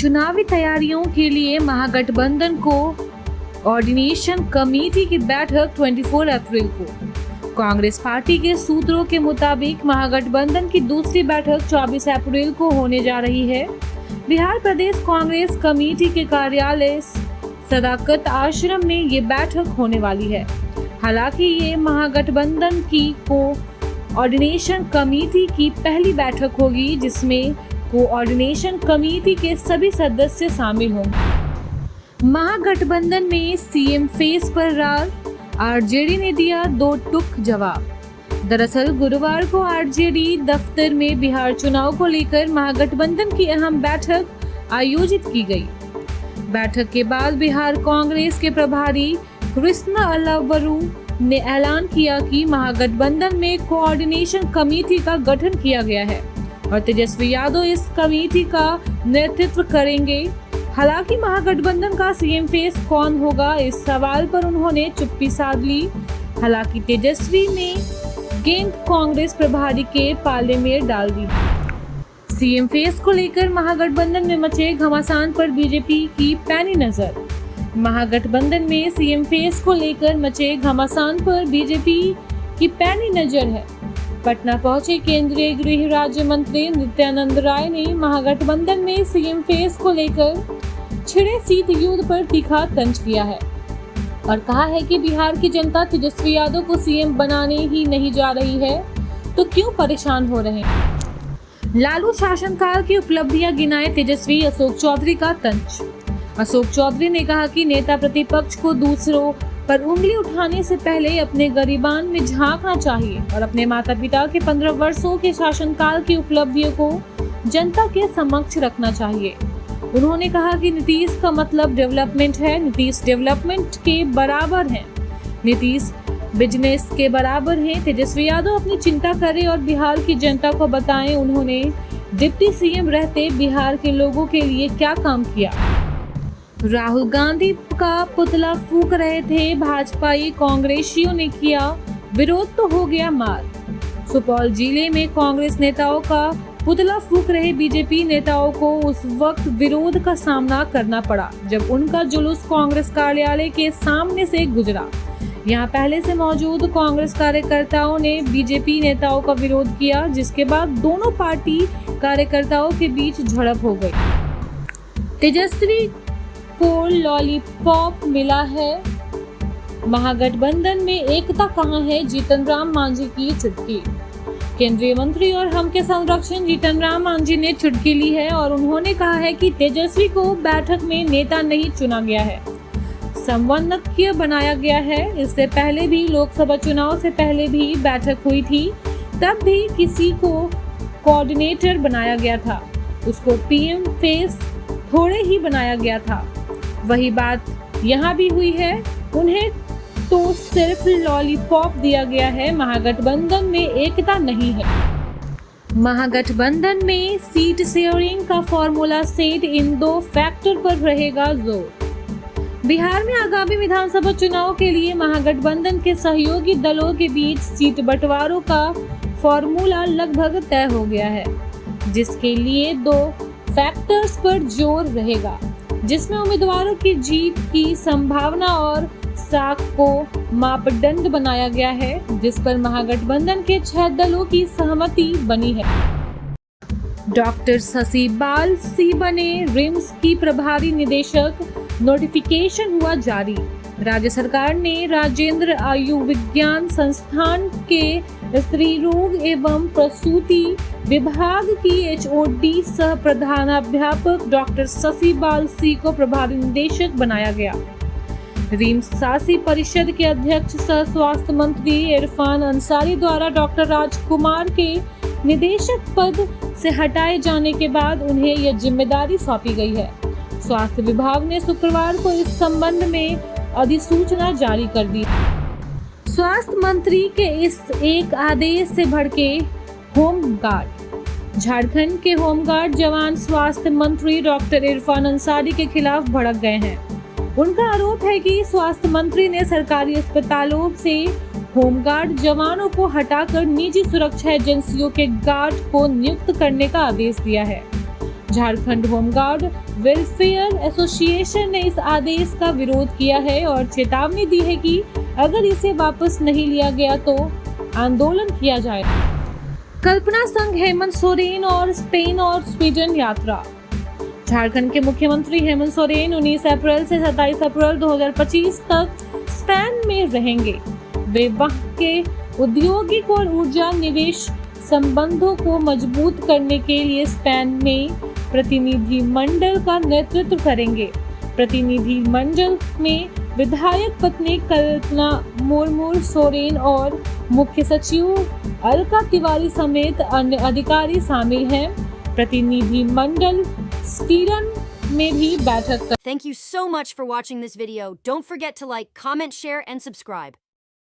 चुनावी तैयारियों के लिए महागठबंधन को कोऑर्डिनेशन कमेटी की बैठक 24 अप्रैल को। कांग्रेस पार्टी के सूत्रों के मुताबिक महागठबंधन की दूसरी बैठक 24 अप्रैल को होने जा रही है। बिहार प्रदेश कांग्रेस कमेटी के कार्यालय सदाकत आश्रम में ये बैठक होने वाली है। हालांकि ये महागठबंधन की कोऑर्डिनेशन कमेटी की पहली बैठक होगी जिसमें कोऑर्डिनेशन कमेटी के सभी सदस्य शामिल होंगे। महागठबंधन में सीएम फेस पर रार, आरजेडी ने दिया दो टूक जवाब। दरअसल गुरुवार को आरजेडी दफ्तर में बिहार चुनाव को लेकर महागठबंधन की अहम बैठक आयोजित की गई। बैठक के बाद बिहार कांग्रेस के प्रभारी कृष्णा अल्लावरू ने ऐलान किया कि महागठबंधन में कोऑर्डिनेशन कमेटी का गठन किया गया है और तेजस्वी यादव इस कमेटी का नेतृत्व करेंगे। हालांकि महागठबंधन का सीएम फेस कौन होगा, इस सवाल पर उन्होंने चुप्पी साध ली। हालांकि तेजस्वी ने गेंद कांग्रेस प्रभारी के पाले में डाल दी। सीएम फेस को लेकर महागठबंधन में मचे घमासान पर बीजेपी की पैनी नजर। महागठबंधन में सीएम फेस को लेकर मचे घमासान पर बीजेपी की पैनी नजर है। पटना पहुंचे केंद्रीय गृह राज्य मंत्री नित्यानंद राय ने महागठबंधन में सीएम फेस को लेकर छिड़े शीत युद्ध पर तीखा तंज किया है और कहा है कि बिहार की जनता तेजस्वी यादव को सीएम बनाने ही नहीं जा रही है तो क्यों परेशान हो रहे हैं। लालू शासनकाल की उपलब्धियां गिनाए तेजस्वी अशोक चौधरी का तंज। अशोक चौधरी ने कहा कि नेता प्रतिपक्ष को दूसरों पर उंगली उठाने से पहले अपने गरिबान में झांकना चाहिए और अपने माता पिता के 15 वर्षों के शासनकाल की उपलब्धियों को जनता के समक्ष रखना चाहिए। उन्होंने कहा कि नीतीश का मतलब डेवलपमेंट है, नीतीश डेवलपमेंट के बराबर है, नीतीश बिजनेस के बराबर है। तेजस्वी यादव अपनी चिंता करें और बिहार की जनता को बताएं उन्होंने डिप्टी सीएम रहते बिहार के लोगों के लिए क्या काम किया। राहुल गांधी का पुतला फूंक रहे थे भाजपाई कांग्रेसियों ने किया विरोध तो हो गया मार। सुपौल जिले में कांग्रेस नेताओं का पुतला फूंक रहे बीजेपी नेताओं को उस वक्त विरोध का सामना करना पड़ा जब उनका जुलूस कांग्रेस कार्यालय के सामने से गुजरा। यहां पहले से मौजूद कांग्रेस कार्यकर्ताओं ने बीजेपी नेताओं का विरोध किया जिसके बाद दोनों पार्टी कार्यकर्ताओं के बीच झड़प हो गई। तेजस्वी को लॉलीपॉप मिला है, महागठबंधन में एकता कहां है, जीतन राम मांझी की चुटकी। केंद्रीय मंत्री और हम के संरक्षण जीतन राम मांझी ने चुटकी ली है और उन्होंने कहा है कि तेजस्वी को बैठक में नेता नहीं चुना गया है, समन्वयक बनाया गया है। इससे पहले भी लोकसभा चुनाव से पहले भी बैठक हुई थी, तब भी किसी को कोऑर्डिनेटर बनाया गया था, उसको पीएम फेस थोड़े ही बनाया गया था। वही बात यहाँ भी हुई है, उन्हें तो सिर्फ लॉलीपॉप दिया गया है। महागठबंधन में एकता नहीं है। महागठबंधन में सीट शेयरिंग का फॉर्मूला सेट, इन दो फैक्टर पर रहेगा जोर। बिहार में आगामी विधानसभा चुनाव के लिए महागठबंधन के सहयोगी दलों के बीच सीट बंटवारों का फॉर्मूला लगभग तय हो गया है, जिसके लिए दो फैक्टर्स पर जोर रहेगा, जिसमें उम्मीदवारों की जीत की संभावना और साख को मापदंड बनाया गया है, जिस पर महागठबंधन के 6 दलों की सहमति बनी है। डॉक्टर शशि बाल सी बने रिम्स की प्रभारी निदेशक, नोटिफिकेशन हुआ जारी। राज्य सरकार ने राजेंद्र आयुर्विज्ञान संस्थान के स्त्री रोग एवं प्रसूति विभाग की एचओडी सह प्रधानाध्यापक डॉक्टर शशि बाल सी को प्रभारी निदेशक बनाया गया। रिम्स शासी परिषद के अध्यक्ष सह स्वास्थ्य मंत्री इरफान अंसारी द्वारा डॉक्टर राजकुमार के निदेशक पद से हटाए जाने के बाद उन्हें यह जिम्मेदारी सौंपी गई है। स्वास्थ्य विभाग ने शुक्रवार को इस संबंध में अधिसूचना जारी कर दी। स्वास्थ्य मंत्री के इस एक आदेश से भड़के होमगार्ड। झारखंड के होमगार्ड जवान स्वास्थ्य मंत्री डॉक्टर इरफान अंसारी के खिलाफ भड़क गए हैं। उनका आरोप है कि स्वास्थ्य मंत्री ने सरकारी अस्पतालों से होमगार्ड जवानों को हटाकर निजी सुरक्षा एजेंसियों के गार्ड को नियुक्त करने का आदेश दिया है। झारखंड होमगार्ड वेलफेयर एसोसिएशन ने इस आदेश का विरोध किया है और चेतावनी दी है कि अगर इसे वापस नहीं लिया गया तो आंदोलन किया जाएगा। कल्पना संग हेमंत सोरेन और स्पेन और स्वीडन यात्रा। झारखंड के मुख्यमंत्री हेमंत सोरेन 19 अप्रैल से 27 अप्रैल 2025 तक स्पेन में रहेंगे। वे वहां के औद्योगिक और ऊर्जा निवेश संबंधों को मजबूत करने के लिए स्पेन में प्रतिनिधि मंडल का नेतृत्व करेंगे। प्रतिनिधि मंडल में विधायक पत्नी कल्पना मुर्मू सोरेन और मुख्य सचिव अलका तिवारी समेत अन्य अधिकारी शामिल हैं। प्रतिनिधि मंडल स्टीरन में भी बैठक कर। Thank you so much for watching this video. Don't forget to like, comment, share, and subscribe.